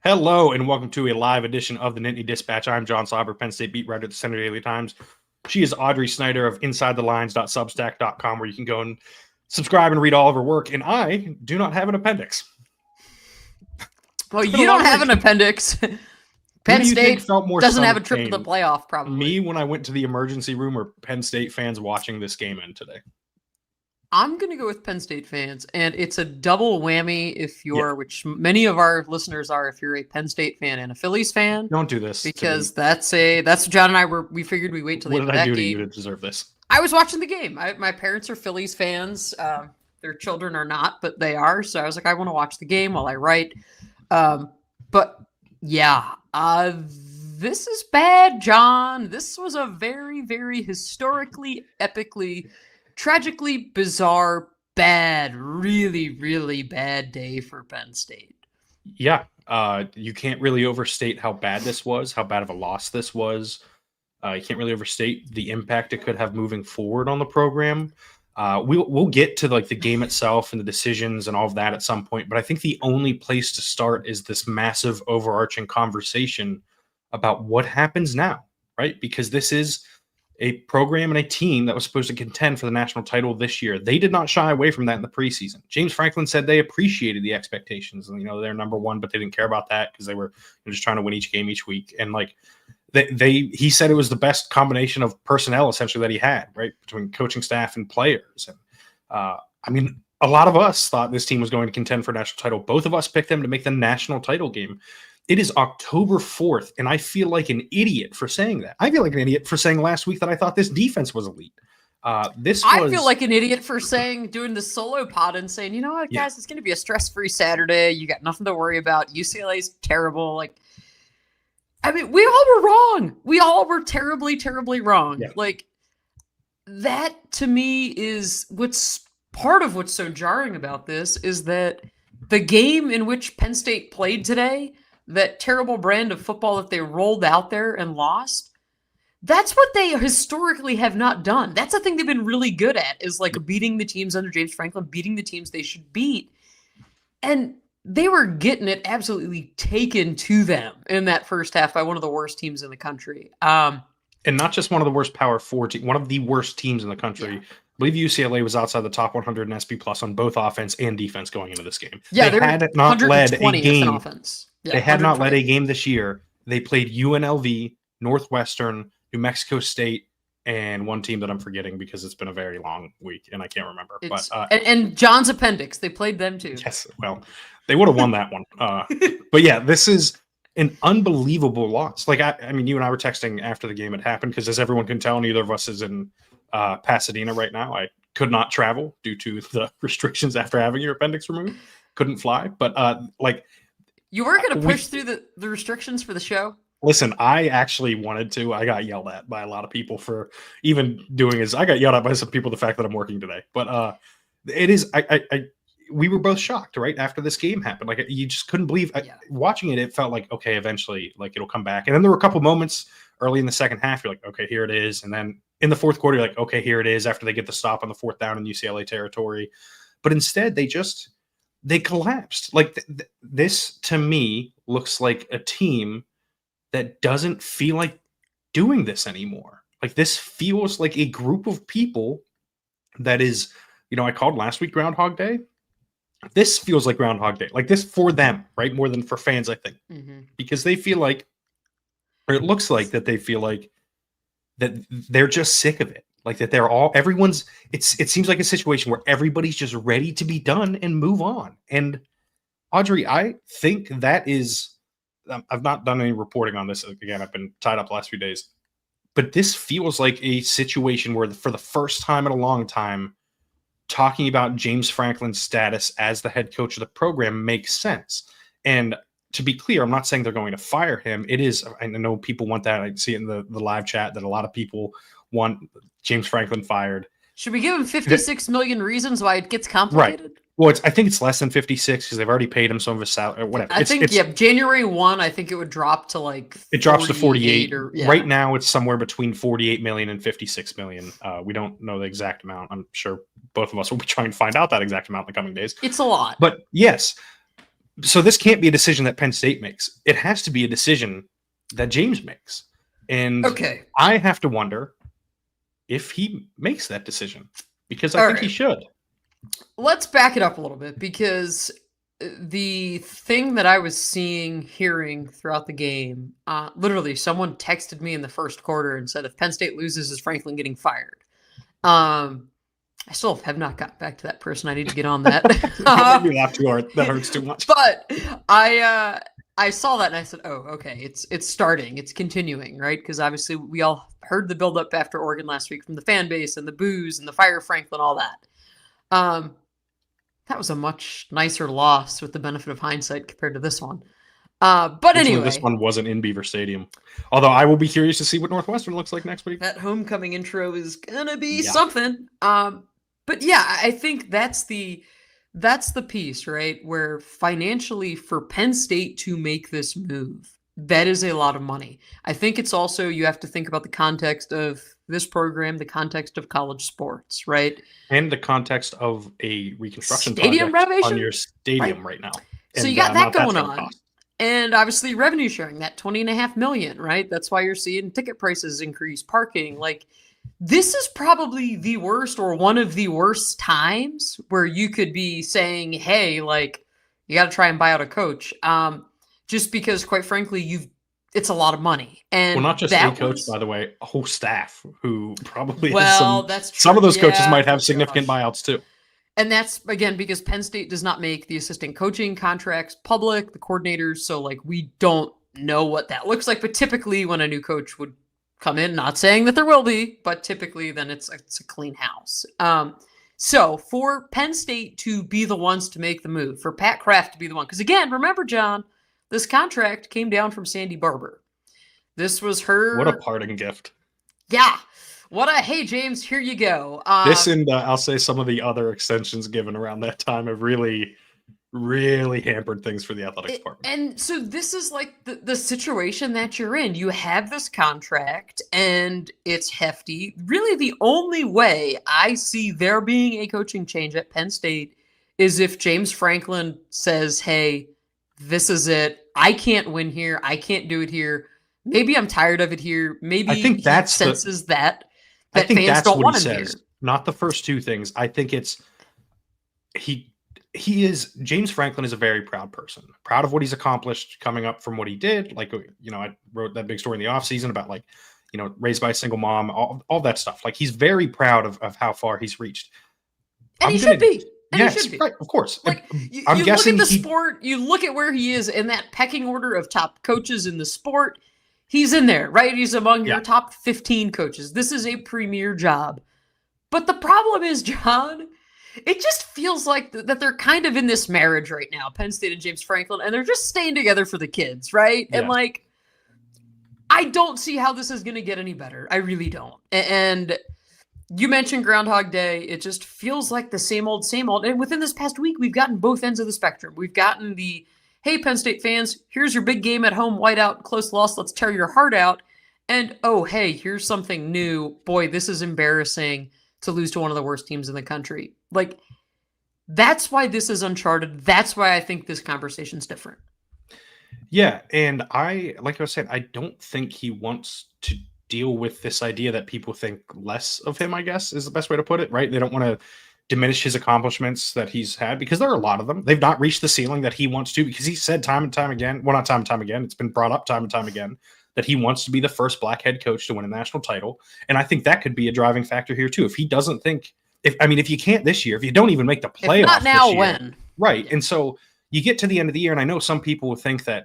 Hello and welcome to a live edition of the Nittany Dispatch. I'm John Sauber, Penn State beat writer at the Center Daily Times. She is Audrey Snyder of InsideTheLines.substack.com, where you can go and subscribe and read all of her work. And I do not have an appendix. Well, you don't have an appendix. Penn State doesn't have a trip to the playoff, probably. Me when I went to the emergency room, or Penn State fans watching this game in today? I'm going to go with Penn State fans, and it's a double whammy if you're, which many of our listeners are, if you're a Penn State fan and a Phillies fan. Don't do this. Because that's what John and I we figured we'd wait till the end of that game. What did I do to you to deserve this? I was watching the game. My parents are Phillies fans. Their children are not, but they are. So I was like, I want to watch the game while I write. But yeah, this is bad, John. This was a very, very historically, epically, tragically bizarre, bad, really, really bad day for Penn State. Yeah, you can't really overstate how bad this was, how bad of a loss this was. You can't really overstate the impact it could have moving forward on the program. We'll get to like the game itself and the decisions and all of that at some point, but I think the only place to start is this massive overarching conversation about what happens now, right? Because this is a program and a team that was supposed to contend for the national title this year. They did not shy away from that in the preseason. James Franklin said they appreciated the expectations, and they're number one, but they didn't care about that because they were just trying to win each game each week. And like he said it was the best combination of personnel essentially that he had, right, between coaching staff and players. And I mean, a lot of us thought this team was going to contend for a national title. Both of us picked them to make the national title game. It is October 4th, and I feel like an idiot for saying that. I feel like an idiot for saying last week that I thought this defense was elite. I feel like an idiot for doing the solo pod and saying, you know what, guys, it's going to be a stress-free Saturday. You got nothing to worry about. UCLA's terrible. Like, I mean, we all were wrong. We all were terribly, terribly wrong. Yeah. Like, that to me is part of what's so jarring about this is that the game in which Penn State played today, that terrible brand of football that they rolled out there and lost, that's what they historically have not done. That's the thing they've been really good at, is like beating the teams under James Franklin, beating the teams they should beat. And they were getting it absolutely taken to them in that first half by one of the worst teams in the country. And not just one of the worst Power 4 teams, one of the worst teams in the country. Yeah. I believe UCLA was outside the top 100 in SP Plus on both offense and defense going into this game. Yeah, they had not led a game. Offense. Yeah, they had not led a game this year. They played UNLV, Northwestern, New Mexico State, and one team that I'm forgetting because it's been a very long week and I can't remember. And John's appendix, they played them too. Yes, well, they would have won that one. But yeah, this is an unbelievable loss. Like, I mean, you and I were texting after the game had happened because, as everyone can tell, neither of us is in Pasadena right now. I could not travel due to the restrictions after having your appendix removed. Couldn't fly, but you were going to push through the restrictions for the show? Listen, I actually wanted to. I got yelled at by a lot of people for even doing I got yelled at by some people the fact that I'm working today. But it is we were both shocked, right? After this game happened. Like, you just couldn't believe watching it. It felt like, okay, eventually, like, it'll come back. And then there were a couple moments early in the second half. You're like, okay, here it is. And then in the fourth quarter, you're like, okay, here it is, after they get the stop on the fourth down in UCLA territory. But instead, they collapsed. Like, this, to me, looks like a team that doesn't feel like doing this anymore. Like, this feels like a group of people that is, I called last week Groundhog Day. This feels like Groundhog Day. Like, this for them, right? More than for fans, I think. Mm-hmm. Because they feel like, or it looks like that they feel like that they're just sick of it. Like, that it seems like a situation where everybody's just ready to be done and move on. And Audrey, I think that is, I've not done any reporting on this. Again, I've been tied up the last few days, but this feels like a situation where for the first time in a long time, talking about James Franklin's status as the head coach of the program makes sense. And to be clear, I'm not saying they're going to fire him. It is, I know people want that. I see it in the live chat that a lot of people want James Franklin fired. Should we give him 56 million reasons why it gets complicated? Right. Well, I think it's less than 56 because they've already paid him some of his salary or whatever. I think January 1, I think it would drop to like it drops to 48. Right now, it's somewhere between 48 million and 56 million. We don't know the exact amount. I'm sure both of us will be trying to find out that exact amount in the coming days. It's a lot. But yes, So this can't be a decision that Penn State makes. It has to be a decision that James makes. And Okay. I have to wonder if he makes that decision, because I think he should. Let's back it up a little bit, because the thing that I was hearing throughout the game, literally someone texted me in the first quarter and said, if Penn State loses, is Franklin getting fired? I still have not gotten back to that person. I need to get on that. You laugh too hard. That hurts too much. But I saw that and I said, oh, okay, it's starting. It's continuing, right? Because obviously we all heard the buildup after Oregon last week from the fan base and the boos and the fire Franklin, all that. That was a much nicer loss with the benefit of hindsight compared to this one. But anyway, this one wasn't in Beaver Stadium. Although I will be curious to see what Northwestern looks like next week. That homecoming intro is gonna be something. But yeah, I think that's the piece, right? Where financially for Penn State to make this move, that is a lot of money. I think it's also, you have to think about the context of this program, the context of college sports, right? And the context of a reconstruction stadium renovation on your stadium right now. So you got that going on. And obviously revenue sharing, that $20.5 million, right? That's why you're seeing ticket prices increase, parking. Like, this is probably the worst, or one of the worst times where you could be saying, hey, like, you got to try and buy out a coach. Just because, quite frankly, it's a lot of money. And not just a coach, by the way, a whole staff who probably that's true. Some of those coaches might have significant buyouts too. And that's, again, because Penn State does not make the assistant coaching contracts public, the coordinators. So, like, we don't know what that looks like. But typically when a new coach would come in, not saying that there will be, but typically then it's a clean house. So for Penn State to be the ones to make the move, for Pat Kraft to be the one, because again, remember, John, this contract came down from Sandy Barber. This was her. What a parting gift. Yeah. Hey, James, here you go. This and I'll say some of the other extensions given around that time have really, really hampered things for the athletic department. And so this is like the situation that you're in. You have this contract and it's hefty. Really, the only way I see there being a coaching change at Penn State is if James Franklin says, hey, this is it. I can't win here. I can't do it here. Maybe I'm tired of it here. Maybe I think that senses that fans don't want him here. Not the first two things. I think it's James Franklin is a very proud person, proud of what he's accomplished coming up from what he did. Like, I wrote that big story in the offseason about, like, raised by a single mom, all that stuff. Like, he's very proud of how far he's reached. And he should be. Yes, right, of course. Like, I'm guessing look at the sport, you look at where he is in that pecking order of top coaches in the sport. He's in there, right? He's among your top 15 coaches. This is a premier job. But the problem is, John, it just feels like that they're kind of in this marriage right now, Penn State and James Franklin, and they're just staying together for the kids, right? Yeah. And, like, I don't see how this is going to get any better. I really don't. And you mentioned Groundhog Day. It just feels like the same old, same old. And within this past week, we've gotten both ends of the spectrum. We've gotten the, hey, Penn State fans, here's your big game at home, whiteout, close loss, let's tear your heart out. And, oh, hey, here's something new. Boy, this is embarrassing to lose to one of the worst teams in the country. Like, that's why this is uncharted. That's why I think this conversation's different. Yeah, and like I was saying, I don't think he wants to deal with this idea that people think less of him, I guess, is the best way to put it, right? They don't want to diminish his accomplishments that he's had, because there are a lot of them. They've not reached the ceiling that he wants to, because he said time and time again, well, not time and time again, it's been brought up time and time again, that he wants to be the first black head coach to win a national title. And I think that could be a driving factor here too. If he doesn't think, if you can't this year, if you don't even make the playoffs, if not now, this year, when? Right. Yeah. And so you get to the end of the year, and I know some people will think that,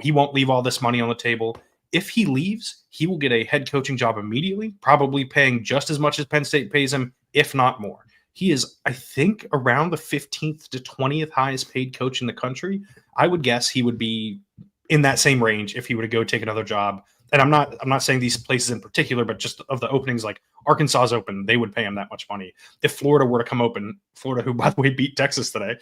he won't leave all this money on the table. If he leaves, he will get a head coaching job immediately, probably paying just as much as Penn State pays him, if not more. He is, I think, around the 15th to 20th highest paid coach in the country. I would guess he would be in that same range if he were to go take another job. And I'm not saying these places in particular, but just of the openings, like Arkansas is open, they would pay him that much money. If Florida were to come open, Florida, who by the way beat Texas today,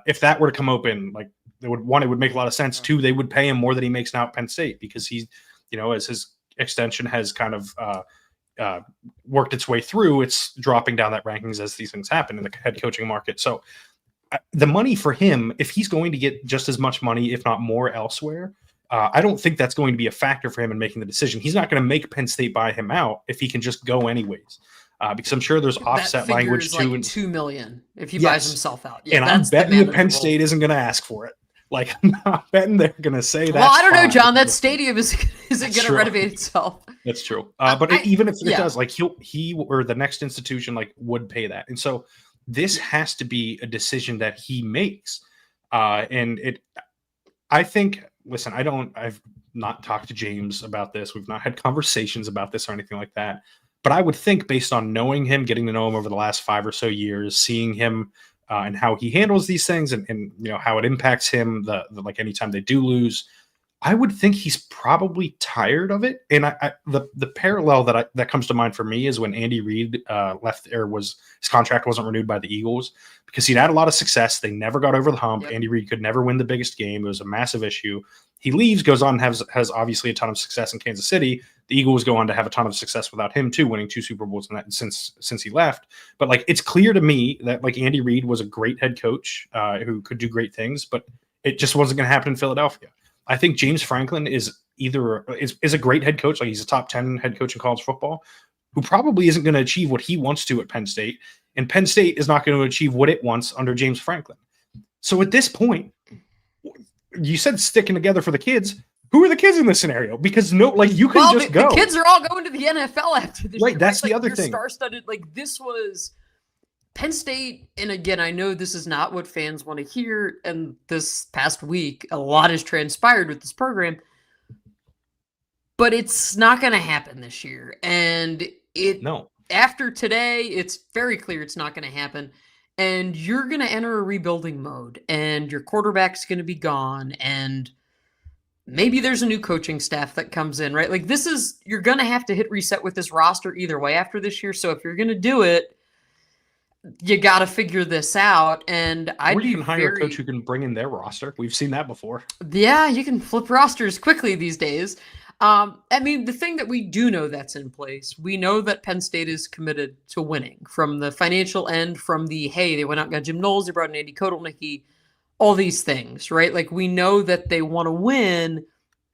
if that were to come open, like, it would make a lot of sense. Two, they would pay him more than he makes now at Penn State, because he's, as his extension has kind of worked its way through, it's dropping down that rankings as these things happen in the head coaching market. So the money for him, if he's going to get just as much money, if not more elsewhere, I don't think that's going to be a factor for him in making the decision. He's not going to make Penn State buy him out if he can just go anyways. Because I'm sure there's offset language too. Like $2 million if he buys himself out. Yeah, and I'm betting that Penn State isn't going to ask for it. Like, I'm not betting they're going to say that. Well, I don't know, John. That stadium isn't going to renovate itself. That's true. But even if it does, like he or the next institution like would pay that. And so this has to be a decision that he makes. I think, listen, I've not talked to James about this. We've not had conversations about this or anything like that. But I would think, based on knowing him, getting to know him over the last 5 or so years, seeing him and how he handles these things, and you know how it impacts him, the like anytime they do lose, I would think he's probably tired of it. And the parallel that comes to mind for me is when Andy Reid left, or his contract wasn't renewed by the Eagles because he'd had a lot of success. They never got over the hump. Yep. Andy Reid could never win the biggest game. It was a massive issue. He leaves, goes on, and has obviously a ton of success in Kansas City. The Eagles go on to have a ton of success without him too, winning 2 Super Bowls in that since he left. But like, it's clear to me that like Andy Reid was a great head coach who could do great things, but it just wasn't going to happen in Philadelphia. I think James Franklin is a great head coach. Like, he's a top 10 head coach in college football who probably isn't going to achieve what he wants to at Penn State. And Penn State is not going to achieve what it wants under James Franklin. So at this point, you said sticking together for the kids. Who are the kids in this scenario? Because you can just go. The kids are all going to the NFL after this. Right, year, that's right? the other thing. Star-studded, this was Penn State, and again, I know this is not what fans want to hear, and this past week, a lot has transpired with this program, but it's not going to happen this year. And after today, it's very clear it's not going to happen. And you're going to enter a rebuilding mode, and your quarterback's going to be gone, and maybe there's a new coaching staff that comes in, right? Like, you're going to have to hit reset with this roster either way after this year. So if you're going to do it, you got to figure this out. And you can hire a coach who can bring in their roster. We've seen that before. Yeah, you can flip rosters quickly these days. I mean, the thing that we do know that's in place, we know that Penn State is committed to winning, from the financial end, from hey, they went out and got Jim Knowles, they brought in Andy Kotelnicki, all these things, right? Like, we know that they want to win,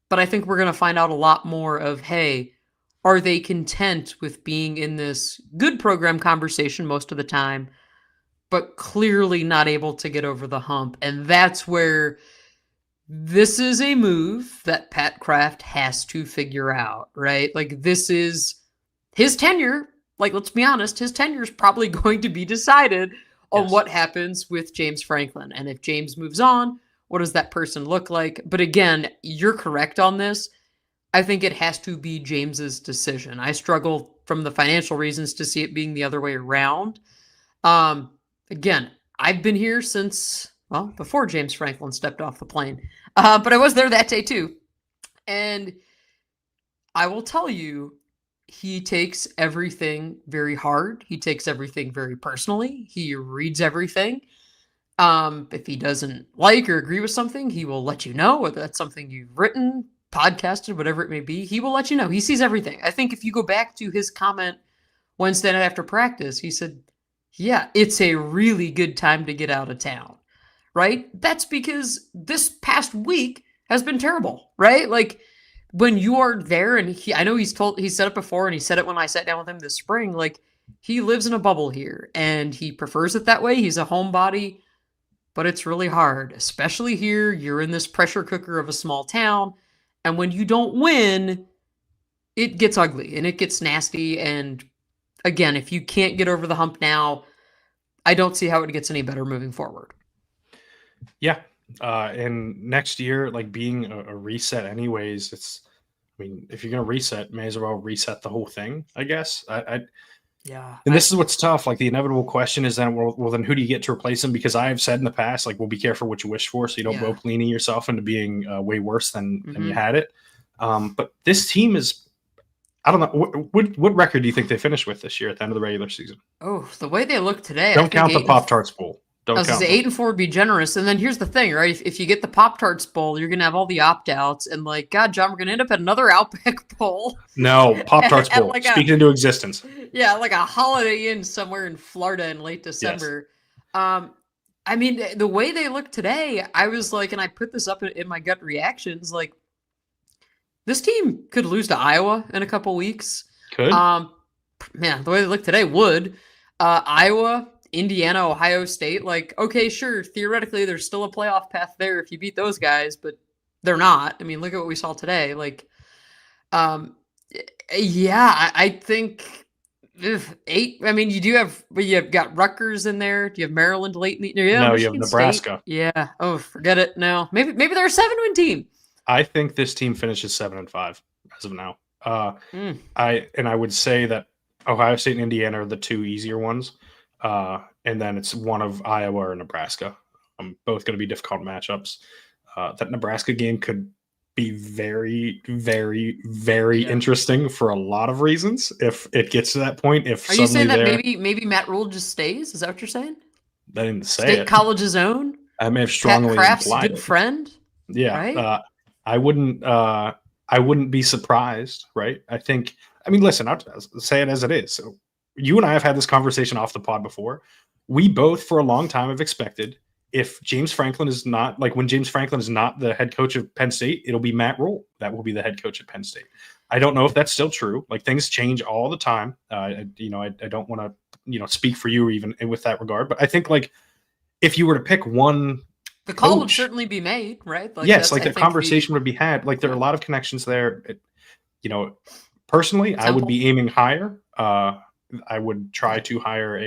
but I think we're going to find out a lot more of, hey, are they content with being in this good program conversation most of the time, but clearly not able to get over the hump? And that's where this is a move that Pat Kraft has to figure out, right? Like, this is his tenure. Like, let's be honest, his tenure is probably going to be decided on what happens with James Franklin. And if James moves on, what does that person look like? But again, you're correct on this. I think it has to be James's decision. I struggle from the financial reasons to see it being the other way around. Again, I've been here since, before James Franklin stepped off the plane. But I was there that day too. And I will tell you, he takes everything very hard. He takes everything very personally. He reads everything. If he doesn't like or agree with something, he will let you know, whether that's something you've written, podcasted, whatever it may be. He will let you know. He sees everything. I think if you go back to his comment Wednesday night after practice, he said, yeah, it's a really good time to get out of town, right? That's because this past week has been terrible, right? Like, when you are there, and I know he said it before, and he said it when I sat down with him this spring, like, he lives in a bubble here, and he prefers it that way. He's a homebody, but it's really hard, especially here. You're in this pressure cooker of a small town, and when you don't win, it gets ugly, and it gets nasty, and again, if you can't get over the hump now, I don't see how it gets any better moving forward. Yeah. And next year, like, being a reset anyways, if you're going to reset, may as well reset the whole thing, I guess. Yeah. And this is what's tough. Like, the inevitable question is then, well, then who do you get to replace him? Because I have said in the past, like, well, be careful what you wish for, so you don't go Pelini yourself into being way worse than you had it. But this team is, I don't know, what record do you think they finished with this year at the end of the regular season? Oh, the way they look today. Don't count the Pop-Tarts Bowl. I was going to say 8-4 would be generous. And then here's the thing, right? If you get the Pop-Tarts Bowl, you're going to have all the opt-outs. And like, God, John, we're going to end up at another Outback Bowl. No, Pop-Tarts Bowl. Like speaking into existence. Yeah, like a Holiday Inn somewhere in Florida in late December. Yes. I mean, the way they look today, I was like, and I put this up in my gut reactions, like this team could lose to Iowa in a couple weeks. Could. Man, the way they look today would. Iowa, Indiana, Ohio State, like, okay, sure, theoretically, there's still a playoff path there if you beat those guys, but they're not. I mean, look at what we saw today. Like, yeah, I think 8. I mean, you've got Rutgers in there. Do you have Maryland late in the year? Yeah, No, you have Michigan Nebraska. State. Yeah. Oh, forget it. No, maybe they're a 7-win team. I think this team finishes 7-5 as of now. I would say that Ohio State and Indiana are the 2 easier ones, and then it's one of Iowa or Nebraska. Both going to be difficult matchups. That Nebraska game could be very, very, very interesting for a lot of reasons. If it gets to that point, if are you saying that maybe Matt Rule just stays? Is that what you're saying? I didn't say State it. College's own. I may have strongly Pat Kraft's implied good it. friend. Yeah, right? I wouldn't be surprised, right? I mean, listen, I'll say it as it is. So you and I have had this conversation off the pod before. We both, for a long time, have expected if James Franklin is not, like when James Franklin is not the head coach of Penn State, it'll be Matt Rule that will be the head coach at Penn State. I don't know if that's still true. Like things change all the time. I don't want to, speak for you even with that regard, but I think like if you were to pick one, the call would certainly be made, right? Like, yes, like the conversation would be had. Like there are a lot of connections there. Personally, I would be aiming higher. I would try to hire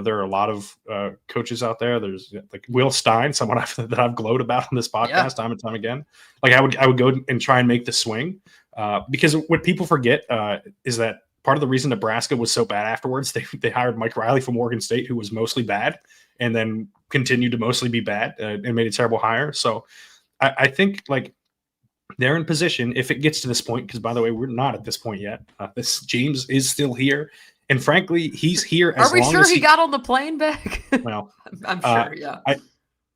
there are a lot of coaches out there. There's like Will Stein, someone that I've gloated about on this podcast time and time again. Like I would go and try and make the swing because what people forget is that part of the reason Nebraska was so bad afterwards, they hired Mike Riley from Oregon State, who was mostly bad, and then continued to mostly be bad and made a terrible hire. So I think like they're in position if it gets to this point, because by the way, we're not at this point yet. This James is still here. And frankly, he's here as long as Are we sure he got on the plane back? Well, I'm sure, yeah.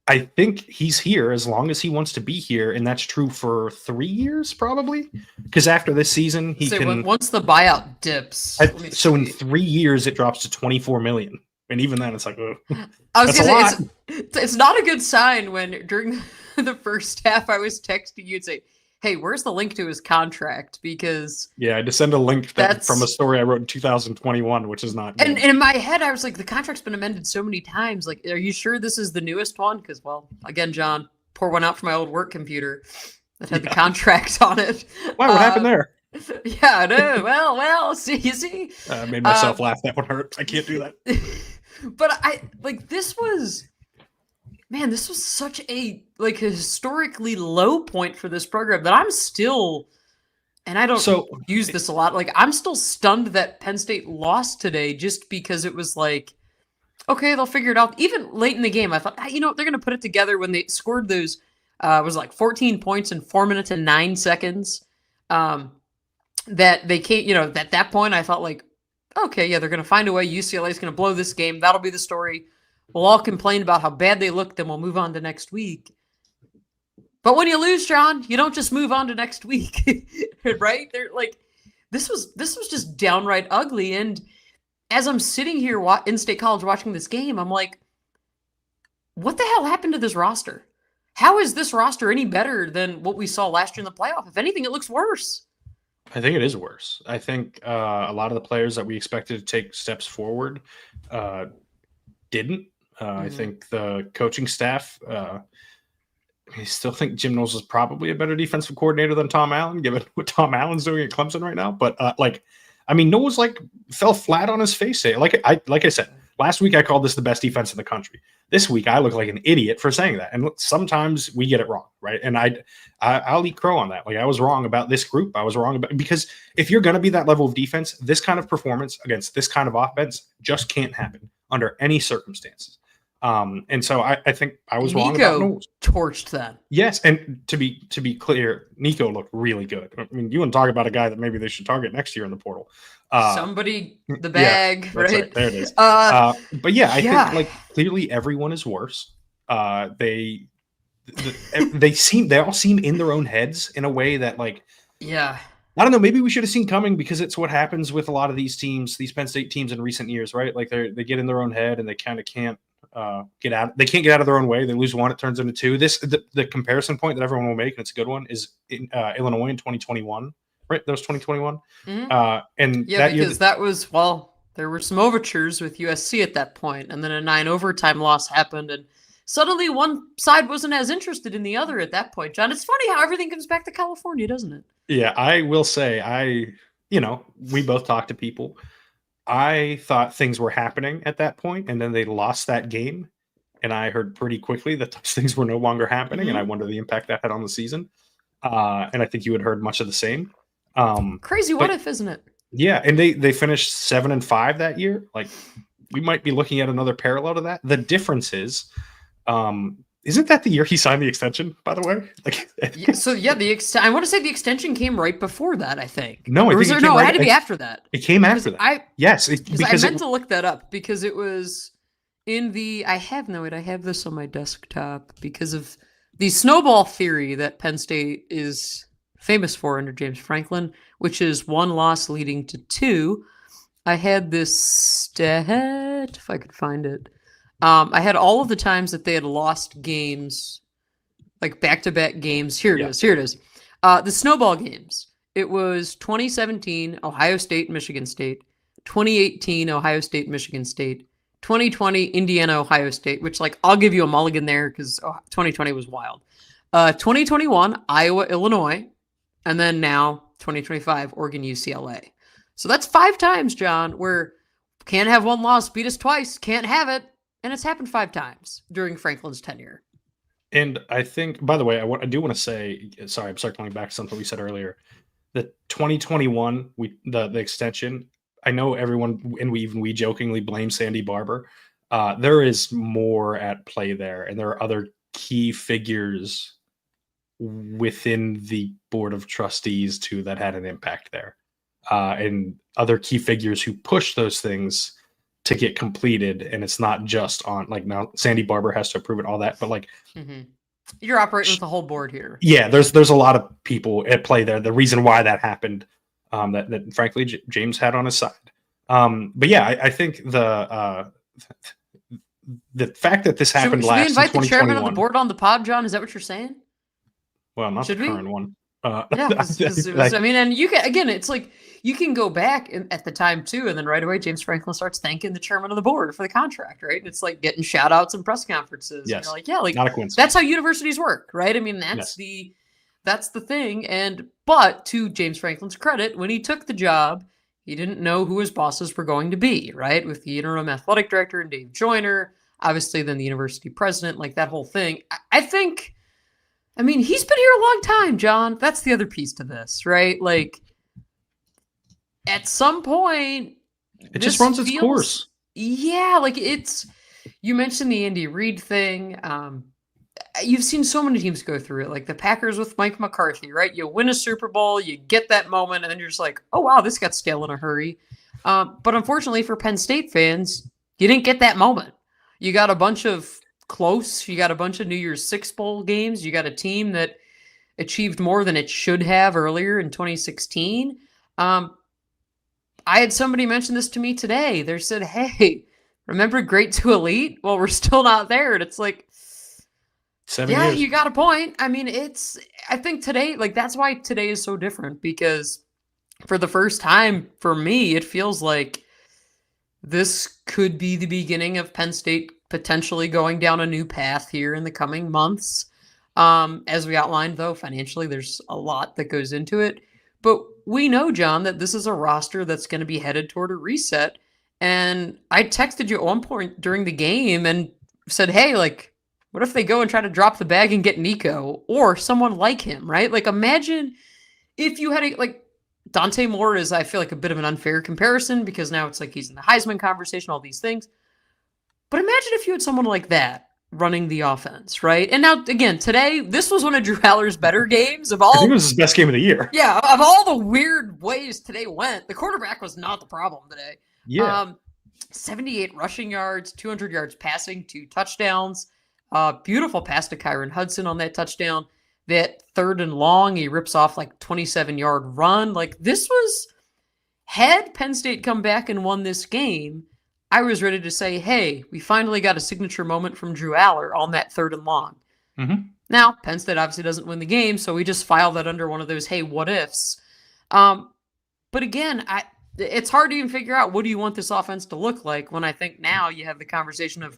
I think he's here as long as he wants to be here, and that's true for 3 years probably. Because after this season, he can. Once the buyout dips. So in 3 years, it drops to $24 million, and even then, it's like, I was going to say it's not a good sign when during the first half I was texting you and say, hey, where's the link to his contract? Because I had to send a link from a story I wrote in 2021, which is not good. And in my head, I was like, the contract's been amended so many times. Like, are you sure this is the newest one? Because, well, again, John, pour one out for my old work computer that had the contract on it. Wow, what happened there? Yeah, no. Well, you see? I made myself laugh. That one hurt. I can't do that. But this was such a historically low point for this program that I'm still, and I don't use this a lot. Like I'm still stunned that Penn State lost today, just because it was like, okay, they'll figure it out. Even late in the game, I thought, they're going to put it together when they scored those. Was like 14 points in 4 minutes and 9 seconds. That they can't, at that point, I thought like, okay, yeah, they're going to find a way. UCLA is going to blow this game. That'll be the story. We'll all complain about how bad they look, then we'll move on to next week. But when you lose, John, you don't just move on to next week, right? They're like, this was just downright ugly. And as I'm sitting here in State College watching this game, I'm like, what the hell happened to this roster? How is this roster any better than what we saw last year in the playoff? If anything, it looks worse. I think it is worse. I think a lot of the players that we expected to take steps forward didn't. I think the coaching staff, I still think Jim Knowles is probably a better defensive coordinator than Tom Allen, given what Tom Allen's doing at Clemson right now. But Knowles fell flat on his face. Like I said, last week I called this the best defense in the country. This week I look like an idiot for saying that. And sometimes we get it wrong, right? And I'll eat crow on that. Like I was wrong about this group. I was wrong about, because if you're going to be that level of defense, this kind of performance against this kind of offense just can't happen under any circumstances. And so I think I was wrong about Knowles. Torched that. Yes, and to be clear, Nico looked really good. I mean, you want to talk about a guy that maybe they should target next year in the portal. Somebody, the bag, right? There it is. But yeah, I think like clearly everyone is worse. They all seem in their own heads in a way that like, I don't know. Maybe we should have seen coming, because it's what happens with a lot of these teams, these Penn State teams in recent years, right? Like they get in their own head and they kind of can't. get out. They can't get out of their own way. They lose one, it turns into two. The comparison point that everyone will make, and it's a good one, is in, Illinois in 2021. Right, that was 2021. Mhm. And Yeah, that because year, that was, well, there were some overtures with USC at that point, and then a 9 overtime loss happened, and suddenly one side wasn't as interested in the other at that point, John. It's funny how everything comes back to California, doesn't it? yeah, I will say, we both talked to people. I thought things were happening at that point, and then they lost that game. And I heard pretty quickly that those things were no longer happening, and I wonder the impact that had on the season. And I think you had heard much of the same. Crazy but what if, isn't it? yeah, and they finished 7-5 that year. Like, we might be looking at another parallel to that. The difference is, isn't that the year he signed the extension, by the way? Like, I want to say the extension came right before that, I think. No, it had to be after that. It came after that. Yes, because I meant to look that up because it was in the. I have this on my desktop because of the snowball theory that Penn State is famous for under James Franklin, which is one loss leading to two. I had this stat, if I could find it. I had all of the times that they had lost games, like back-to-back games. Here it is. The snowball games. It was 2017, Ohio State, Michigan State. 2018, Ohio State, Michigan State. 2020, Indiana, Ohio State, which, like, I'll give you a mulligan there because 2020 was wild. 2021, Iowa, Illinois. And then now, 2025, Oregon, UCLA. So that's 5 times, John, where can't have one loss, beat us twice, can't have it. And it's happened 5 times during Franklin's tenure. And I think, by the way, I do want to say, sorry, I'm circling back to something we said earlier. The 2021, the extension, I know everyone, and we jokingly blame Sandy Barber. There is more at play there, and there are other key figures within the board of trustees too that had an impact there, and other key figures who push those things to get completed. And it's not just on, like, now Sandy Barber has to approve it, all that, but like, you're operating with the whole board here. Yeah, there's a lot of people at play there. The reason why that happened, that frankly James had on his side. But yeah, I think the fact that this happened should we invite the chairman of the 2021 board on the pod, John? Is that what you're saying? Well, not the current one. Yeah, I mean, and you can, again, it's like you can go back at the time too, and then right away James Franklin starts thanking the chairman of the board for the contract, right? And it's like getting shout outs and press conferences. Yes. And you're like, not a coincidence. That's how universities work, right? I mean, that's the thing. But to James Franklin's credit, when he took the job, he didn't know who his bosses were going to be, right? With the interim athletic director and Dave Joyner, obviously then the university president, like that whole thing. I mean, he's been here a long time, John. That's the other piece to this, right? Like, at some point, it just runs its course. Yeah, like you mentioned the Andy Reid thing. You've seen so many teams go through it, like the Packers with Mike McCarthy, right? You win a Super Bowl, you get that moment, and then you're just like, oh, wow, this got stale in a hurry. But unfortunately for Penn State fans, you didn't get that moment. You got a bunch of you got a bunch of New Year's Six Bowl games. You got a team that achieved more than it should have earlier in 2016. I had somebody mention this to me today. They said, hey, remember Great to Elite? Well, we're still not there. And it's like, 7 years. You got a point. I mean, I think today, like, that's why today is so different, because for the first time for me, it feels like this could be the beginning of Penn State potentially going down a new path here in the coming months. As we outlined, though, financially, there's a lot that goes into it. But we know, John, that this is a roster that's going to be headed toward a reset. And I texted you at one point during the game and said, hey, like, what if they go and try to drop the bag and get Nico or someone like him, right? Like, imagine if you had like Dante Moore is, I feel like, a bit of an unfair comparison because now it's like he's in the Heisman conversation, all these things. But imagine if you had someone like that running the offense, right? And now, again, today, this was one of Drew Haller's better games of all. I think it was his best game of the year. Yeah, of all the weird ways today went, the quarterback was not the problem today. Yeah. 78 rushing yards, 200 yards passing, 2 touchdowns. Beautiful pass to Kyron Hudson on that touchdown. That 3rd and long, he rips off like 27-yard run. Like, this was, had Penn State come back and won this game, I was ready to say, hey, we finally got a signature moment from Drew Aller on that 3rd and long. Mm-hmm. Now, Penn State obviously doesn't win the game, so we just file that under one of those, hey, what ifs. But again, it's hard to even figure out what do you want this offense to look like when I think now you have the conversation of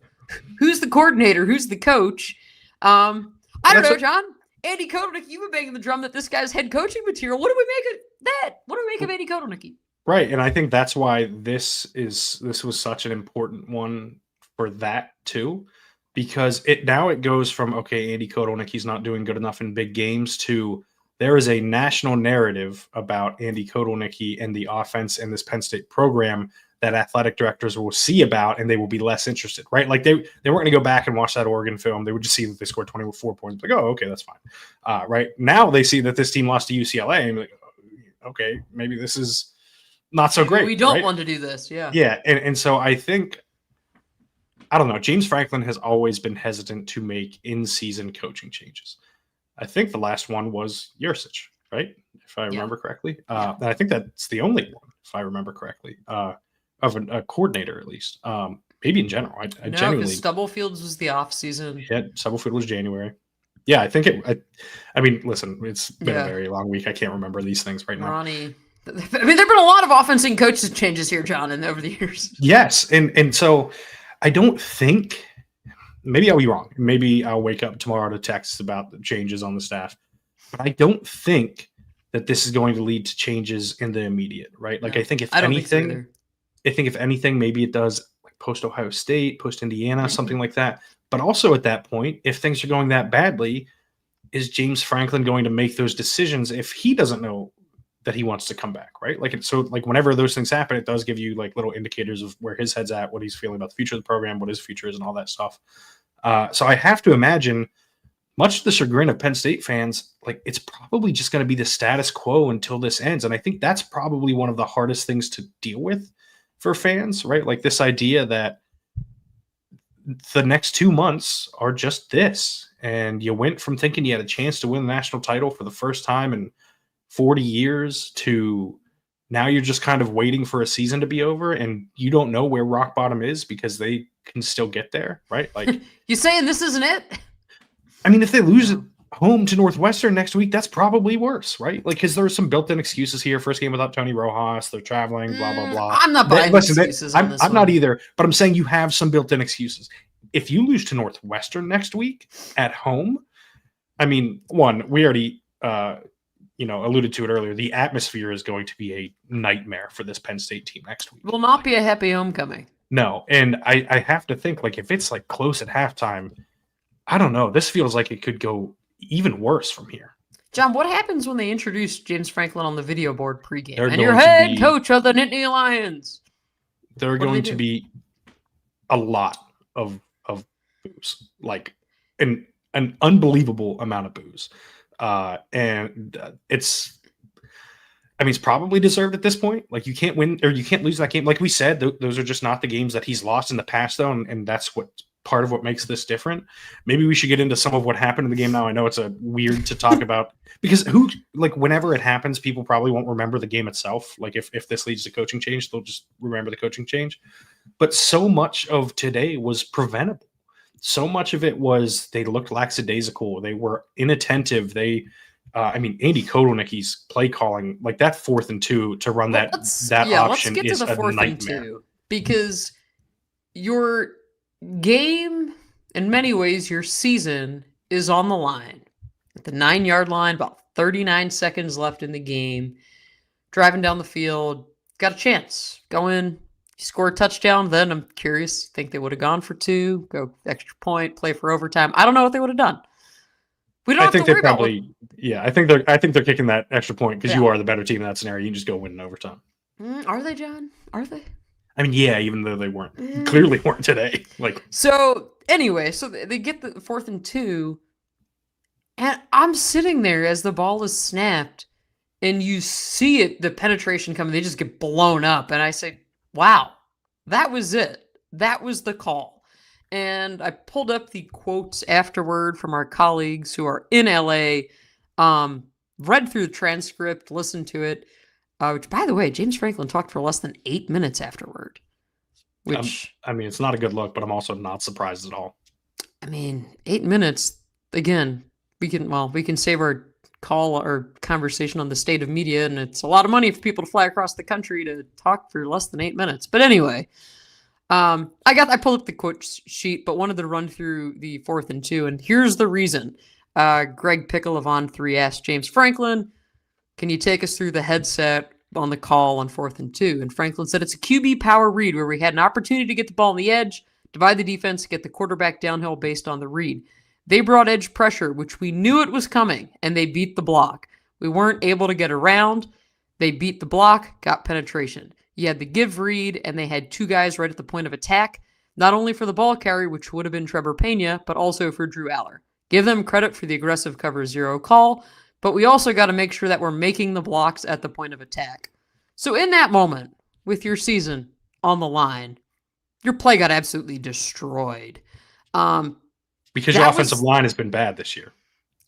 who's the coordinator, who's the coach. I don't know, John. Andy Kotelnicki, you've been banging the drum that this guy's head coaching material. What do we make of that? What do we make of Andy Kotelnicki? Right, and I think that's why this was such an important one for that too, because it goes from, okay, Andy Kotelnicki's not doing good enough in big games to there is a national narrative about Andy Kotelnicki and the offense in this Penn State program that athletic directors will see about, and they will be less interested, right? Like they weren't going to go back and watch that Oregon film. They would just see that they scored 24 points. Like, oh, okay, that's fine. Right now they see that this team lost to UCLA and like, okay, maybe this is not so great. We don't right? want to do this. Yeah. Yeah. And so I think, I don't know, James Franklin has always been hesitant to make in-season coaching changes. I think the last one was Yurcich, right? If I remember correctly. And I think that's the only one, if I remember correctly, of a coordinator at least. Maybe in general. I genuinely. Stubblefields was the off season. Yeah, Stubblefield was January. Yeah, I think I mean, listen, it's been a very long week. I can't remember these things right now. Ronnie. I mean, there have been a lot of offensive coaches changes here, John, and over the years. Yes, and so I don't think. Maybe I'll be wrong. Maybe I'll wake up tomorrow to texts about the changes on the staff. But I don't think that this is going to lead to changes in the immediate, right? Like, I think if anything, maybe it does like post Ohio State, post Indiana, something like that. But also at that point, if things are going that badly, is James Franklin going to make those decisions if he doesn't know that he wants to come back, right? Like, so like whenever those things happen, it does give you like little indicators of where his head's at, what he's feeling about the future of the program, what his future is, and all that stuff. So I have to imagine, much to the chagrin of Penn State fans, like it's probably just going to be the status quo until this ends. And I think that's probably one of the hardest things to deal with for fans, right? Like this idea that the next 2 months are just this. And you went from thinking you had a chance to win the national title for the first time in 40 years to now you're just kind of waiting for a season to be over and you don't know where rock bottom is because they can still get there, right? Like you saying this isn't it? I mean, if they lose at home to Northwestern next week, that's probably worse, right? Like, because there's some built-in excuses here. First game without Tony Rojas, they're traveling, blah, blah, blah. I'm not buying excuses on this I'm not either, but I'm saying you have some built-in excuses. If you lose to Northwestern next week at home, I mean, one, we already alluded to it earlier. The atmosphere is going to be a nightmare for this Penn State team next week. Will not be a happy homecoming. No, and I have to think, like, if it's like close at halftime, I don't know. This feels like it could go even worse from here. John, what happens when they introduce James Franklin on the video board pregame and your head coach of the Nittany Lions? There are going to be a lot of booze, like an unbelievable amount of booze. And it's probably deserved at this point. Like you can't win or you can't lose that game. Like we said, those are just not the games that he's lost in the past though. And that's what part of what makes this different. Maybe we should get into some of what happened in the game now. I know it's a weird to talk about because whenever it happens, people probably won't remember the game itself. Like if this leads to coaching change, they'll just remember the coaching change. But so much of today was preventable. So much of it was they looked lackadaisical. They were inattentive. Andy Kotelnicki's play calling, like that 4th and 2 to run that option let's get is to the a 4th nightmare. And 2 because your game, in many ways, your season is on the line. At the 9-yard line, about 39 seconds left in the game. Driving down the field, got a chance. Go in, score a touchdown. Then I'm curious, think they would have gone for 2, go extra point, play for overtime. I don't know what they would have done. We don't have to worry about it. Yeah, I think they're kicking that extra point because you are the better team in that scenario. You can just go win in overtime. Are they, John? Are they? I mean, yeah, even though they weren't clearly weren't today. Like so. Anyway, so they get the 4th and 2, and I'm sitting there as the ball is snapped, and you see it, the penetration coming. They just get blown up, and I say, "Wow, that was it. That was the call." And I pulled up the quotes afterward from our colleagues who are in LA, read through the transcript, listened to it. Which, by the way, James Franklin talked for less than 8 minutes afterward. which I mean, it's not a good look, but I'm also not surprised at all. I mean, 8 minutes. Again, we can save our call or conversation on the state of media, and it's a lot of money for people to fly across the country to talk for less than 8 minutes. But anyway, I pulled up the quote sheet, but wanted to run through the 4th and 2, and here's the reason. Greg Pickle of On3 asked James Franklin, "Can you take us through the headset on the call on 4th and 2?" And Franklin said, "It's a QB power read where we had an opportunity to get the ball on the edge, divide the defense, get the quarterback downhill based on the read. They brought edge pressure, which we knew it was coming, and they beat the block. We weren't able to get around. They beat the block, got penetration. You had the give read, and they had 2 guys right at the point of attack, not only for the ball carry, which would have been Trevor Pena, but also for Drew Aller. Give them credit for the aggressive cover 0 call, but we also got to make sure that we're making the blocks at the point of attack." So in that moment, with your season on the line, your play got absolutely destroyed. Because your offensive line has been bad this year.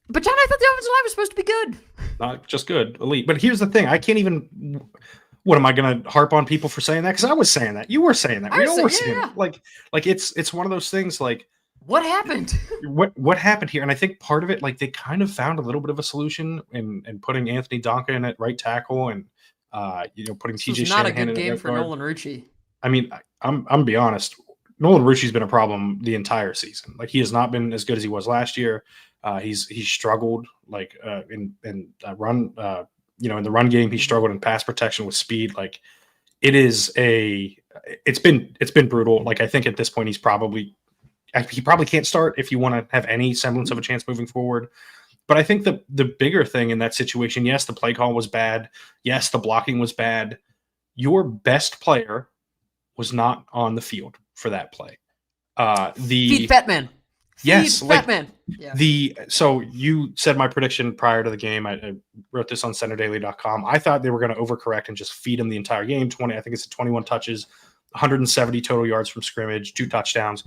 But John, I thought the offensive line was supposed to be good. Not just good, elite. But here's the thing. I can't even – what, am I going to harp on people for saying that? Because I was saying that. You were saying that. We all were saying it. Like it's one of those things like – what happened? What happened here? And I think part of it, like they kind of found a little bit of a solution in putting Anthony Donka in at right tackle and putting TJ Shanahan in at right guard. Not a good game for Nolan Rucci. I mean, I'm gonna be honest. Nolan Rucci's been a problem the entire season. Like he has not been as good as he was last year. He's struggled like in run in the run game. He struggled in pass protection with speed. Like it's been brutal. Like I think at this point he probably can't start if you want to have any semblance of a chance moving forward. But I think the bigger thing in that situation, yes, the play call was bad. Yes, the blocking was bad. Your best player was not on the field for that play. Feed Fatman. Yes, Fatman. Yeah. So you said my prediction prior to the game. I wrote this on CenterDaily.com. I thought they were going to overcorrect and just feed him the entire game. I think it's 21 touches, 170 total yards from scrimmage, 2 touchdowns.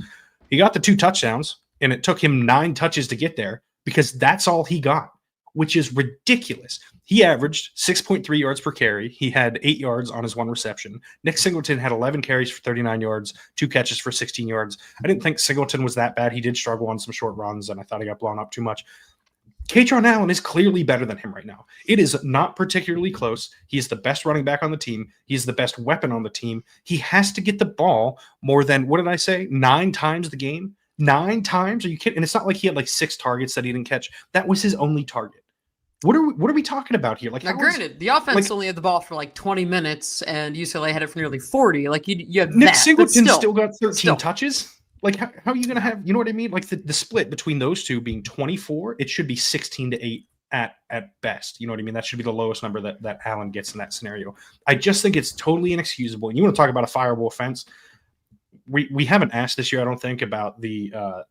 He got the 2 touchdowns, and it took him 9 touches to get there because that's all he got, which is ridiculous. He averaged 6.3 yards per carry. He had 8 yards on his 1 reception. Nick Singleton had 11 carries for 39 yards, 2 catches for 16 yards. I didn't think Singleton was that bad. He did struggle on some short runs, and I thought he got blown up too much. Katron Allen is clearly better than him right now. It is not particularly close. He is the best running back on the team. He is the best weapon on the team. He has to get the ball more than, what did I say, 9 times the game? 9 times? Are you kidding? And it's not like he had like 6 targets that he didn't catch. That was his only target. What are we talking about here? Like, now, granted, the offense only had the ball for like 20 minutes, and UCLA had it for nearly 40. Like you have Nick Singleton still got 13 touches. Like, how are you going to have? You know what I mean? Like the split between those two being 24, it should be 16-8 at best. You know what I mean? That should be the lowest number that Allen gets in that scenario. I just think it's totally inexcusable. And you want to talk about a fireable offense? We haven't asked this year, I don't think, about the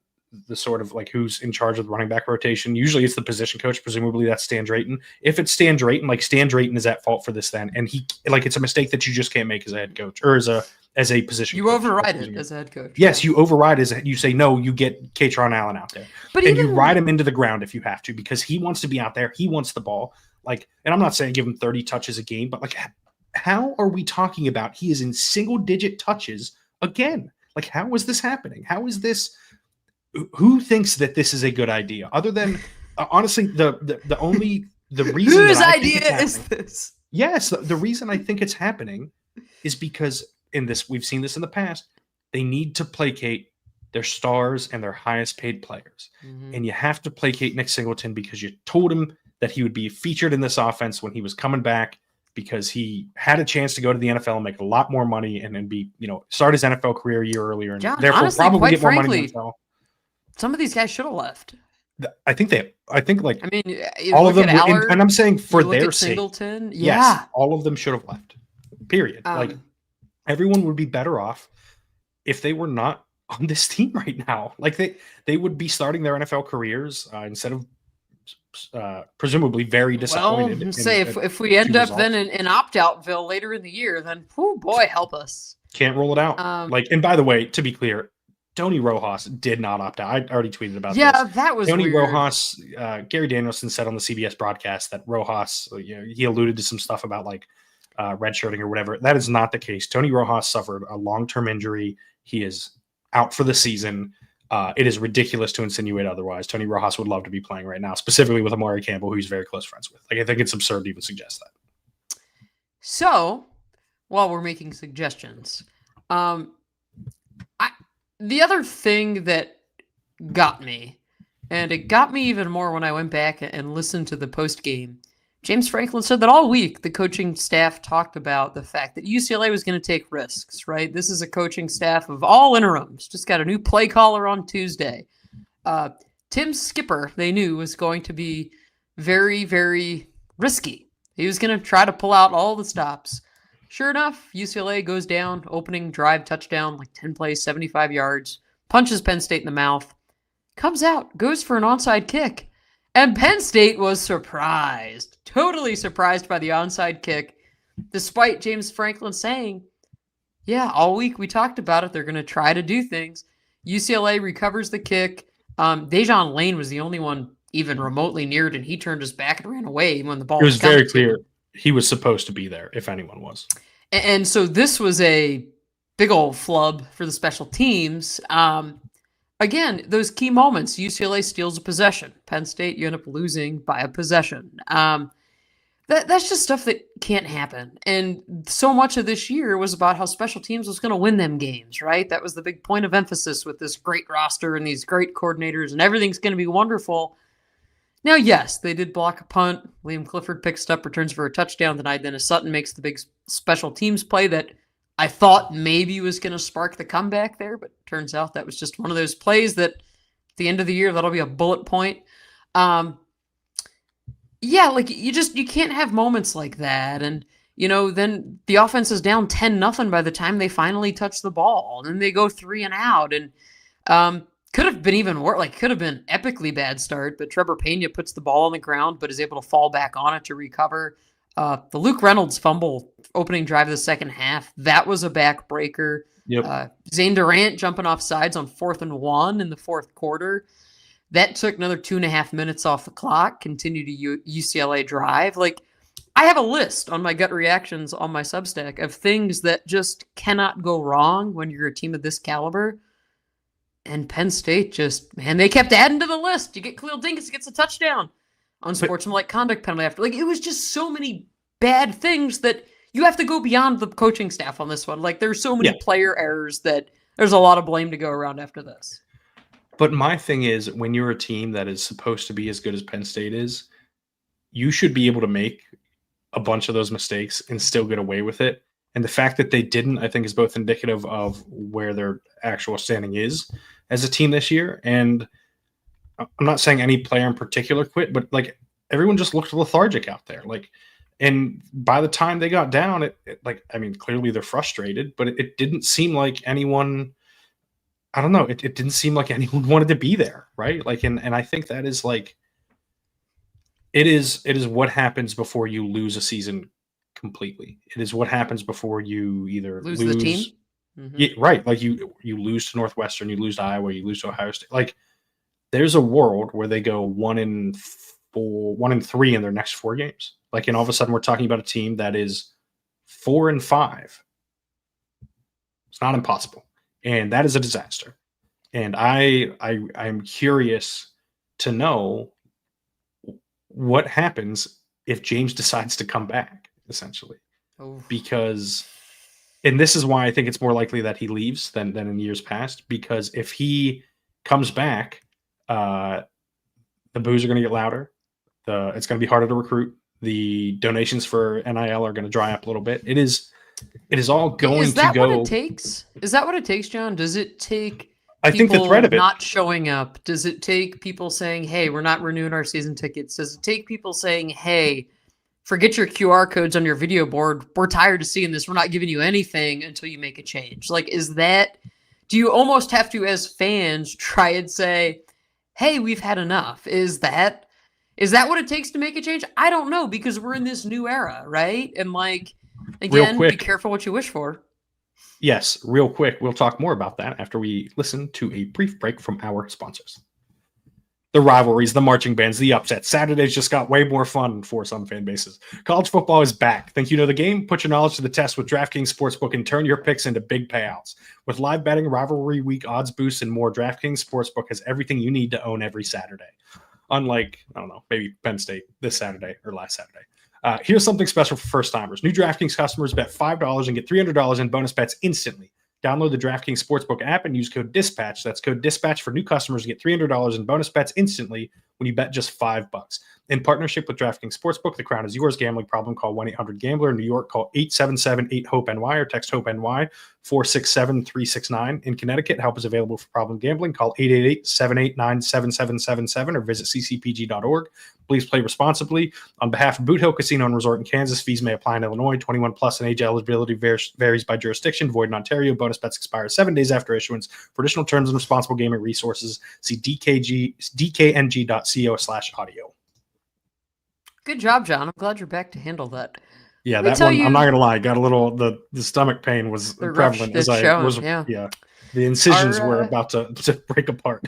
sort of like who's in charge of the running back rotation. Usually it's the position coach. Presumably that's Stan Drayton. If it's Stan Drayton, like Stan Drayton is at fault for this then. And he like it's a mistake that you just can't make as a head coach or as a position coach. You override it as a head coach. Yes, you override as you say, no, you get Katron Allen out there. And you ride him into the ground if you have to, because he wants to be out there. He wants the ball. Like, and I'm not saying give him 30 touches a game, but like how are we talking about he is in single digit touches again? Like, how is this happening? How is this? Who thinks that this is a good idea? Other than honestly, the reason whose idea is this? Yes, the reason I think it's happening is because we've seen this in the past. They need to placate their stars and their highest paid players, and you have to placate Nick Singleton because you told him that he would be featured in this offense when he was coming back, because he had a chance to go to the NFL and make a lot more money and then be, start his NFL career a year earlier and therefore honestly, probably get more money in the NFL. Some of these guys should have left. I think like I mean, all of them, and I'm saying for their sake. Singleton, yes, all of them should have left. Period. Like everyone would be better off if they were not on this team right now. Like they would be starting their NFL careers instead of presumably very disappointed. Well, if we end up then in opt-outville later in the year, then oh boy, help us. Can't roll it out. And by the way, to be clear, Tony Rojas did not opt out. I already tweeted about this. Yeah, that was Tony weird. Rojas. Gary Danielson said on the CBS broadcast that Rojas, he alluded to some stuff about like redshirting or whatever. That is not the case. Tony Rojas suffered a long-term injury. He is out for the season. It is ridiculous to insinuate otherwise. Tony Rojas would love to be playing right now, specifically with Amari Campbell, who he's very close friends with. Like, I think it's absurd to even suggest that. So, while we're making suggestions, the other thing that got me, and it got me even more when I went back and listened to the post game, James Franklin said that all week the coaching staff talked about the fact that UCLA was going to take risks, right? This is a coaching staff of all interims. Just got a new play caller on Tuesday. Tim Skipper, they knew, was going to be very, very risky. He was going to try to pull out all the stops. Sure enough, UCLA goes down, opening drive touchdown, like 10 plays, 75 yards, punches Penn State in the mouth, comes out, goes for an onside kick. And Penn State was surprised, totally surprised by the onside kick, despite James Franklin saying, yeah, all week we talked about it. They're going to try to do things. UCLA recovers the kick. Dejan Lane was the only one even remotely near it, and he turned his back and ran away when the ball was very clear he was supposed to be there, if anyone was. And so this was a big old flub for the special teams. Again, those key moments, UCLA steals a possession. Penn State, you end up losing by a possession. That's just stuff that can't happen. And so much of this year was about how special teams was going to win them games, right? That was the big point of emphasis with this great roster and these great coordinators, and everything's going to be wonderful. Now, yes, they did block a punt. Liam Clifford picks it up, returns for a touchdown. Then Dennis Sutton makes the big special teams play that I thought maybe was going to spark the comeback there, but turns out that was just one of those plays that at the end of the year, that'll be a bullet point. Yeah, like you can't have moments like that. And, then the offense is down 10-0 by the time they finally touch the ball. And then they go 3 and out. And could have been even worse, like could have been epically bad start, but Trevor Pena puts the ball on the ground, but is able to fall back on it to recover. The Luke Reynolds fumble opening drive of the second half, that was a backbreaker. Yep. Zane Durant jumping off sides on 4th and 1 in the fourth quarter. That took another 2.5 minutes off the clock, continued a UCLA drive. Like, I have a list on my gut reactions on my Substack of things that just cannot go wrong when you're a team of this caliber. And Penn State they kept adding to the list. You get Khalil Dingus gets a touchdown. Unsportsmanlike conduct penalty after. Like, it was just so many bad things that you have to go beyond the coaching staff on this one. Like, there's so many player errors that there's a lot of blame to go around after this. But my thing is, when you're a team that is supposed to be as good as Penn State is, you should be able to make a bunch of those mistakes and still get away with it. And the fact that they didn't, I think, is both indicative of where their actual standing is as a team this year. And I'm not saying any player in particular quit, but like everyone just looked lethargic out there. Like, and by the time they got down, clearly they're frustrated, but it didn't seem like anyone, I don't know. It didn't seem like anyone wanted to be there. Right. Like, and I think that is like, it is what happens before you lose a season completely. It is what happens before you either lose the team. Mm-hmm. Yeah, right. Like you lose to Northwestern, you lose to Iowa, you lose to Ohio State. Like, there's a world where they go 1-3 in their next 4 games. Like, and all of a sudden we're talking about a team that is 4-5. It's not impossible. And that is a disaster. And I'm curious to know what happens if James decides to come back, essentially. Because, and this is why I think it's more likely that he leaves than in years past, because if he comes back, the boos are going to get louder. It's going to be harder to recruit. The donations for NIL are going to dry up a little bit. It is all going to go. Is that what it takes? Is that what it takes, John? Does it take I think the threat of it not showing up? Does it take people saying, hey, we're not renewing our season tickets? Does it take people saying, hey, forget your QR codes on your video board. We're tired of seeing this. We're not giving you anything until you make a change. Like, do you almost have to, as fans, try and say, hey, we've had enough? Is that what it takes to make a change? I don't know, because we're in this new era, right? And like, again, be careful what you wish for. Yes, real quick. We'll talk more about that after we listen to a brief break from our sponsors. The rivalries, the marching bands, the upsets. Saturdays just got way more fun for some fan bases. College football is back. Think you know the game? Put your knowledge to the test with DraftKings Sportsbook and turn your picks into big payouts. With live betting, rivalry week odds boosts, and more, DraftKings Sportsbook has everything you need to own every Saturday. Unlike, I don't know, maybe Penn State this Saturday or last Saturday. Here's something special for first-timers. New DraftKings customers bet $5 and get $300 in bonus bets instantly. Download the DraftKings Sportsbook app and use code DISPATCH. That's code DISPATCH for new customers to get $300 in bonus bets instantly when you bet just $5. In partnership with DraftKings Sportsbook, the crown is yours. Gambling problem? Call 1-800-GAMBLER. In New York, call 877-8-HOPE-NY or text HOPE-NY 467-369. In Connecticut, help is available for problem gambling. Call 888-789-7777 or visit ccpg.org. Please play responsibly. On behalf of Boot Hill Casino and Resort in Kansas, fees may apply in Illinois. 21 plus and age eligibility varies by jurisdiction. Void in Ontario. Bonus bets expire 7 days after issuance. For additional terms and responsible gaming resources, see dkng.co/audio. Good job, John. I'm glad you're back to handle that. Yeah, that one, I'm not going to lie, got a little, the stomach pain was prevalent as I was, yeah. The incisions were about to break apart.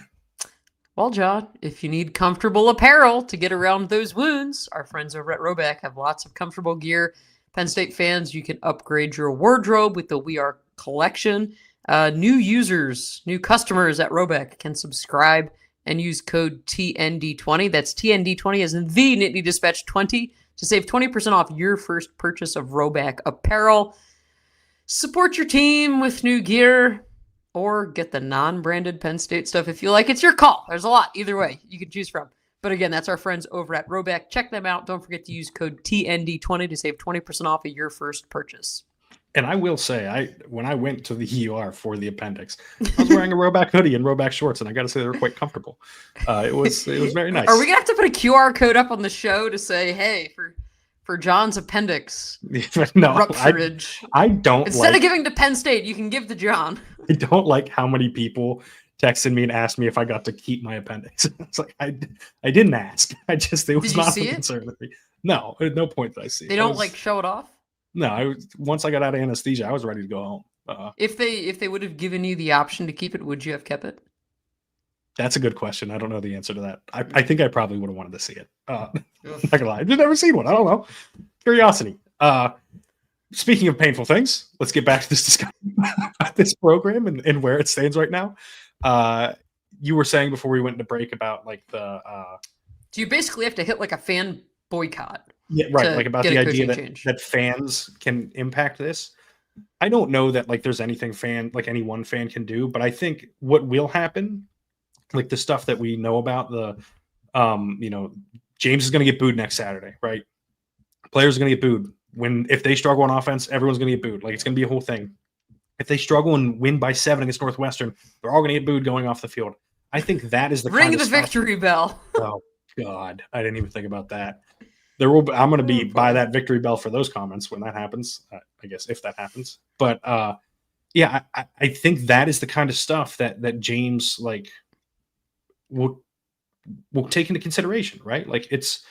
Well, John, if you need comfortable apparel to get around those wounds, our friends over at Roback have lots of comfortable gear. Penn State fans, you can upgrade your wardrobe with the We Are collection. New customers at Roback can subscribe and use code TND20. That's TND20 as in the Nittany Dispatch 20 to save 20% off your first purchase of Roback apparel. Support your team with new gear or get the non-branded Penn State stuff if you like. It's your call. There's a lot. Either way, you can choose from. But again, that's our friends over at Roback. Check them out. Don't forget to use code TND20 to save 20% off of your first purchase. And I will say, when I went to the ER for the appendix, I was wearing a Roback hoodie and Roback shorts, and I got to say they were quite comfortable. It was very nice. Are we gonna have to put a QR code up on the show to say, "Hey, for John's appendix no, rupturage"? I don't. Instead of giving to Penn State, you can give to John. I don't like how many people texted me and asked me if I got to keep my appendix. It's like I didn't ask. It was not a concern with me. No, at no point did I see it. They don't show it off. No, once I got out of anesthesia, I was ready to go home. If they would have given you the option to keep it, would you have kept it? That's a good question. I don't know the answer to that. I think I probably would have wanted to see it. Not gonna lie, I've never seen one. I don't know. Curiosity. Speaking of painful things, let's get back to this discussion about this program and where it stands right now. You were saying before we went into break about so you basically have to hit like a fan boycott. Yeah, right. Like about the idea that fans can impact this. I don't know that there's anything any one fan can do, but I think what will happen, like the stuff that we know about, James is going to get booed next Saturday, right? Players are going to get booed. If they struggle on offense, everyone's going to get booed. It's going to be a whole thing. If they struggle and win by 7 against Northwestern, they're all going to get booed going off the field. I think that is the ring kind the of stuff. Victory bell. Oh God, I didn't even think about that. I'm going to be by that victory bell for those comments when that happens. I guess if that happens, but yeah, I think that is the kind of stuff that James will take into consideration, right? It's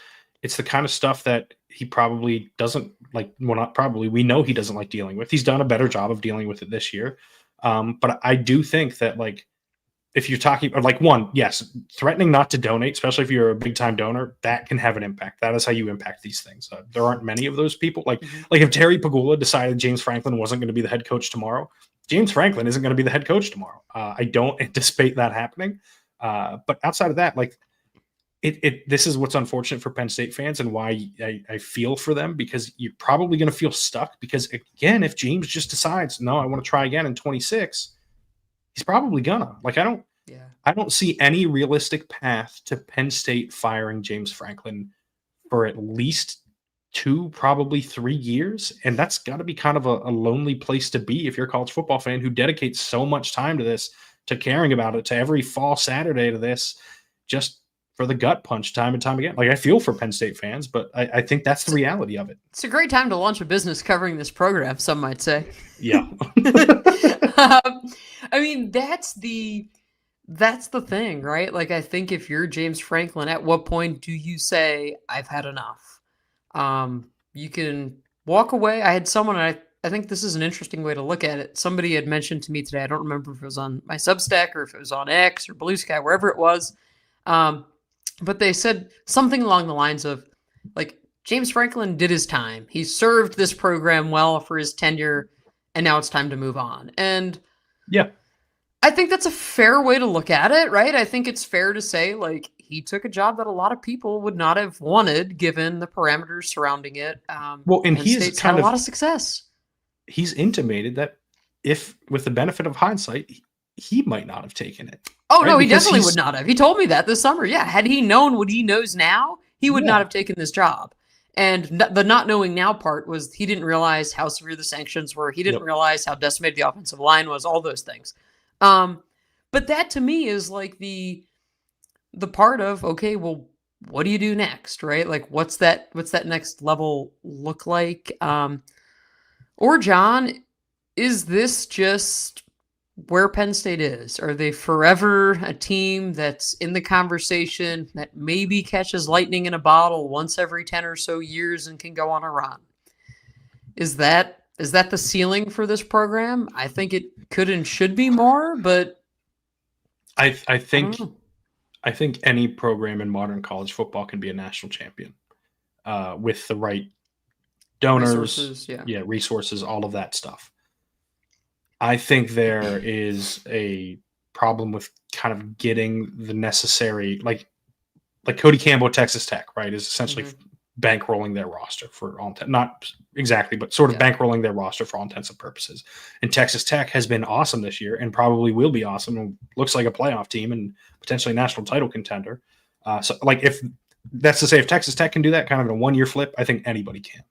the kind of stuff that he probably doesn't like. Well, not probably. We know he doesn't like dealing with. He's done a better job of dealing with it this year, but I do think that if you're talking one, yes, threatening not to donate, especially if you're a big time donor, that can have an impact. That is how you impact these things. There aren't many of those people. If Terry Pagula decided James Franklin wasn't going to be the head coach tomorrow, James Franklin isn't going to be the head coach tomorrow. I don't anticipate that happening. But outside of that, this is what's unfortunate for Penn State fans and why I feel for them, because you're probably going to feel stuck. Because again, if James just decides, no, I want to try again in 26, he's probably gonna. I don't see any realistic path to Penn State firing James Franklin for at least 2, probably 3 years. And that's got to be kind of a lonely place to be if you're a college football fan who dedicates so much time to this, to caring about it, to every fall Saturday to this, just for the gut punch time and time again. I feel for Penn State fans, but I think that's the reality of it. It's a great time to launch a business covering this program, some might say. Yeah. I mean, that's the thing, right? I think if you're James Franklin, at what point do you say, I've had enough? You can walk away. I had someone, I think this is an interesting way to look at it. Somebody had mentioned to me today, I don't remember if it was on my Substack or if it was on X or Blue Sky, wherever it was. but they said something along the lines of, like, James Franklin did his time. He served this program well for his tenure, and now it's time to move on. And Yeah. I think that's a fair way to look at it, right? I think it's fair to say, like, he took a job that a lot of people would not have wanted given the parameters surrounding it. Well, and Penn he's State's had a lot of success. He's intimated that if, with the benefit of hindsight, he might not have taken it. Oh, right? no, he Because definitely he's- would not have. He told me that this summer. Yeah, had he known what he knows now, he would not have taken this job. And the not knowing now part was he didn't realize how severe the sanctions were. He didn't realize how decimated the offensive line was, all those things. But that to me is like the part of, okay, well, what do you do next, right? Like, what's that next level look like? Or John, is this just where Penn State is? Are they forever a team that's in the conversation that maybe catches lightning in a bottle once every 10 or so years and can go on a run? Is that the ceiling for this program? I think it could and should be more, but I think any program in modern college football can be a national champion with the right donors, resources, all of that stuff. I think there is a problem with kind of getting the necessary, like Cody Campbell at Texas Tech, right, is essentially bankrolling their roster for all intents, not exactly, but sort of bankrolling their roster for all intents and purposes. And Texas Tech has been awesome this year and probably will be awesome and looks like a playoff team and potentially a national title contender. So like, if that's to say, if Texas Tech can do that kind of in a 1-year flip, I think anybody can.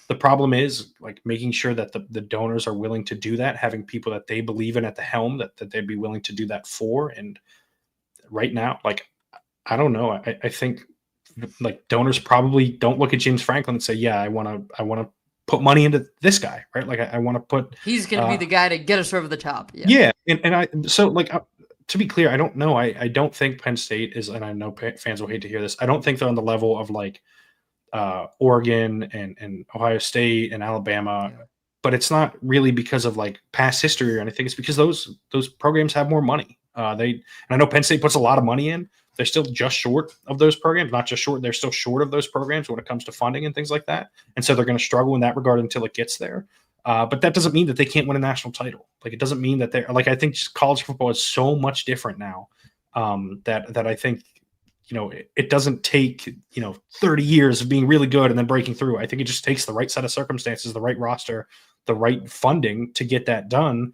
The problem is like making sure that the donors are willing to do that, having people that they believe in at the helm that they'd be willing to do that for. And right now, like, I don't know. I think like donors probably don't look at James Franklin and say, yeah, I want to put money into this guy, right? Like I want to put, he's going to be the guy to get us over the top. Yeah. To be clear, I don't know. I don't think Penn State is, and I know fans will hate to hear this, I don't think they're on the level of like Oregon and Ohio State and Alabama, but it's not really because of like past history or anything. It's because those programs have more money. And I know Penn State puts a lot of money in. They're still just short of those programs, not just short. They're still short of those programs when it comes to funding and things like that. And so they're going to struggle in that regard until it gets there. But that doesn't mean that they can't win a national title. Like, it doesn't mean that they're like, I think just college football is so much different now that I think, it doesn't take, 30 years of being really good and then breaking through. I think it just takes the right set of circumstances, the right roster, the right funding to get that done.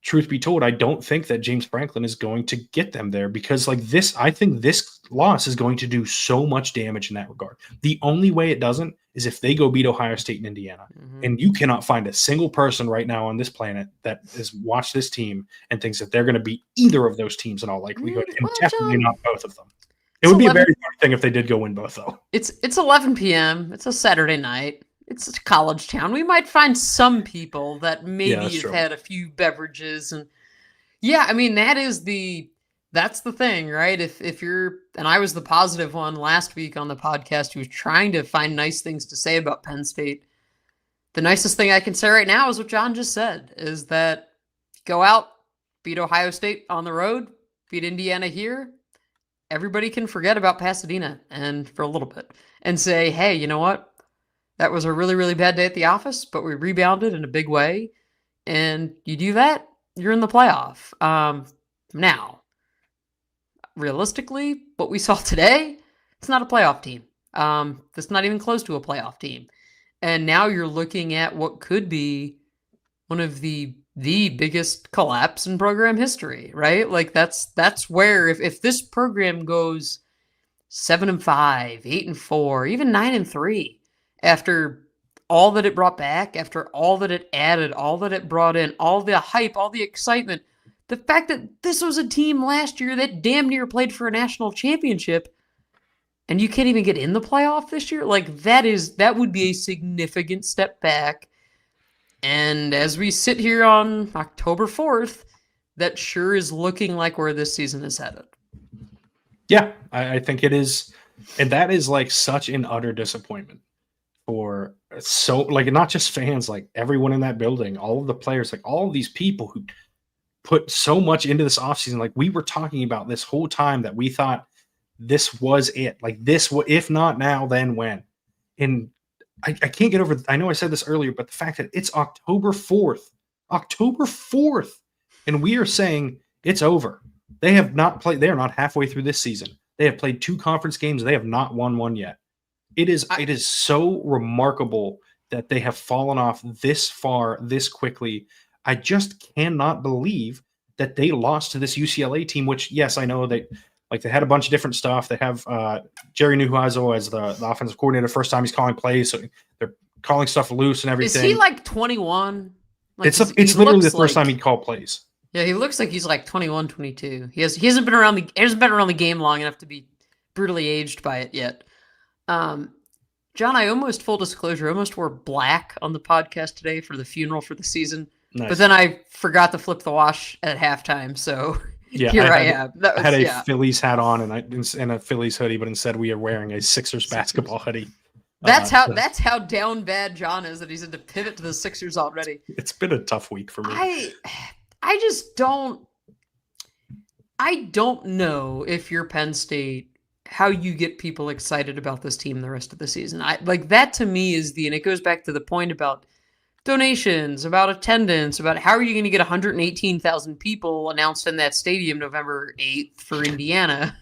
Truth be told, I don't think that James Franklin is going to get them there because I think this loss is going to do so much damage in that regard. The only way it doesn't is if they go beat Ohio State and Indiana. And you cannot find a single person right now on this planet that has watched this team and thinks that they're going to beat either of those teams in all likelihood, and definitely not both of them. It would be a very hard thing if they did go win both, though. It's 11 p.m. It's a Saturday night. It's a college town. We might find some people that maybe have had a few beverages, and I mean that's the thing, right? If you're, and I was the positive one last week on the podcast who was trying to find nice things to say about Penn State. The nicest thing I can say right now is what John just said, is that go out, beat Ohio State on the road, beat Indiana here. Everybody can forget about Pasadena and for a little bit and say, hey, you know what? That was a really, really bad day at the office, but we rebounded in a big way. And you do that, you're in the playoff. Now, realistically, what we saw today, it's not a playoff team. It's not even close to a playoff team. And now you're looking at what could be one of the biggest collapse in program history, right? Like that's where if this program goes 7-5, 8-4, even 9-3, after all that it brought back, after all that it added, all that it brought in, all the hype, all the excitement, the fact that this was a team last year that damn near played for a national championship, and you can't even get in the playoff this year, like that would be a significant step back. And as we sit here on October 4th, that sure is looking like where this season is headed. Yeah, I think it is. And that is like such an utter disappointment for not just fans, like everyone in that building, all of the players, like all of these people who put so much into this offseason. Like, we were talking about this whole time that we thought this was it. Like, this, if not now, then when? And I can't get over, I know I said this earlier, but the fact that it's October 4th, and we are saying it's over. They have not played, they are not halfway through this season. They have played 2 conference games. They have not won one yet. It is so remarkable that they have fallen off this far, this quickly. I just cannot believe that they lost to this UCLA team, which, yes, I know they had a bunch of different stuff. They have Jerry Neuheisel as the offensive coordinator. First time he's calling plays, so they're calling stuff loose and everything. Is he like 21? Like it's literally the first time he called plays. Yeah, he looks like he's like 21, 22. He hasn't been around the game long enough to be brutally aged by it yet. John, I almost, full disclosure, almost wore black on the podcast today for the funeral for the season. Nice. But then I forgot to flip the wash at halftime, so yeah, here I am. I had a Phillies hat on and a Phillies hoodie, but instead we are wearing a Sixers basketball hoodie. That's how down bad John is that he's had to pivot to the Sixers already. It's been a tough week for me. I just don't know if you're Penn State, how you get people excited about this team the rest of the season. That to me and it goes back to the point about donations, about attendance, about how are you going to get 118,000 people announced in that stadium November 8th for Indiana.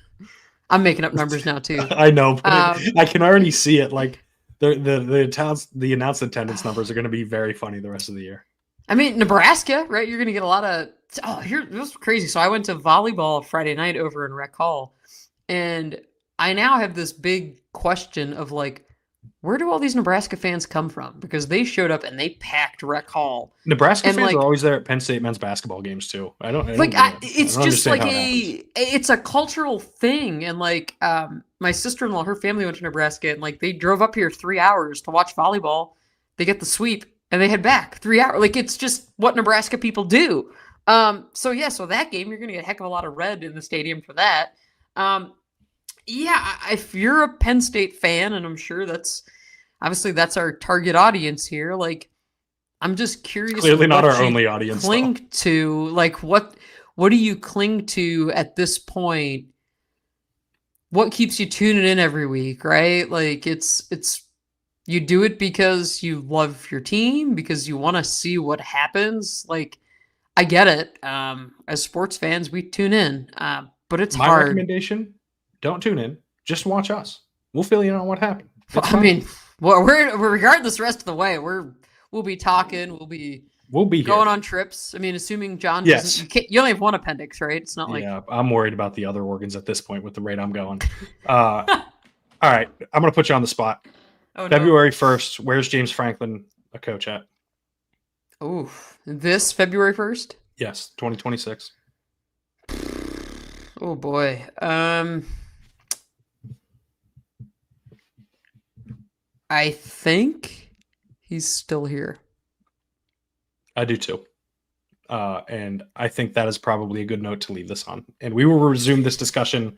I'm making up numbers now too. I know, but I can already see it. Like the announced attendance numbers are going to be very funny the rest of the year. I mean, Nebraska, right? You're going to get a lot of. Oh, this was crazy. So I went to volleyball Friday night over in Rec Hall, and I now have this big question of like, where do all these Nebraska fans come from? Because they showed up and they packed Rec Hall. Nebraska fans are always there at Penn State men's basketball games too. It's a cultural thing. And like, my sister-in-law, her family went to Nebraska and like they drove up here 3 hours to watch volleyball. They get the sweep and they head back 3 hours. Like, it's just what Nebraska people do. So that game, you're going to get a heck of a lot of red in the stadium for that. If you're a Penn State fan, and I'm sure that's our target audience here, like, I'm just curious. Clearly not our only audience. Cling to, like, what do you cling to at this point? What keeps you tuning in every week, right? Like, it's you do it because you love your team, because you want to see what happens. Like, I get it. As sports fans, we tune in, but it's hard. My recommendation: don't tune in. Just watch us. We'll fill you in on what happened. We're regardless the rest of the way. We'll be talking. We'll be going on trips. I mean, assuming John doesn't. You only have one appendix, right? It's not like. Yeah, I'm worried about the other organs at this point with the rate I'm going. All right, I'm going to put you on the spot. Oh, February 1st. Where's James Franklin a coach at? Oh, this February 1st? Yes, 2026. Oh boy. I think he's still here. I do too. And I think that is probably a good note to leave this on. And we will resume this discussion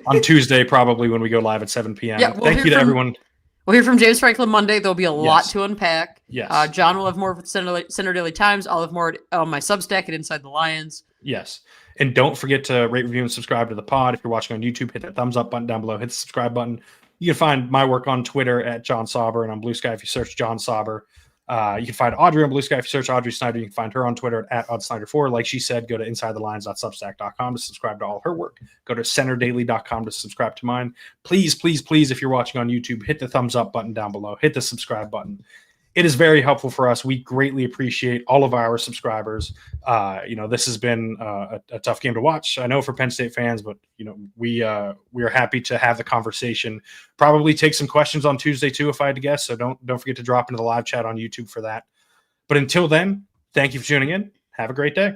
on Tuesday, probably when we go live at 7 p.m. Yeah, Thank you to everyone. We'll hear from James Franklin Monday. There'll be a lot to unpack. Yes. John will have more at Center Daily Times. I'll have more on my Substack at Inside the Lions. Yes. And don't forget to rate, review, and subscribe to the pod. If you're watching on YouTube, hit that thumbs up button down below. Hit the subscribe button. You can find my work on Twitter at John Sauber and on Blue Sky if you search John Sauber. You can find Audrey on Blue Sky if you search Audrey Snyder. You can find her on Twitter at OddSnyder4. Like she said, go to InsideTheLines.substack.com to subscribe to all her work. Go to CenterDaily.com to subscribe to mine. Please, please, please, if you're watching on YouTube, hit the thumbs up button down below. Hit the subscribe button. It is very helpful for us. We greatly appreciate all of our subscribers. This has been a tough game to watch, I know, for Penn State fans, but we are happy to have the conversation. Probably take some questions on Tuesday too, if I had to guess. So don't forget to drop into the live chat on YouTube for that. But until then, thank you for tuning in. Have a great day.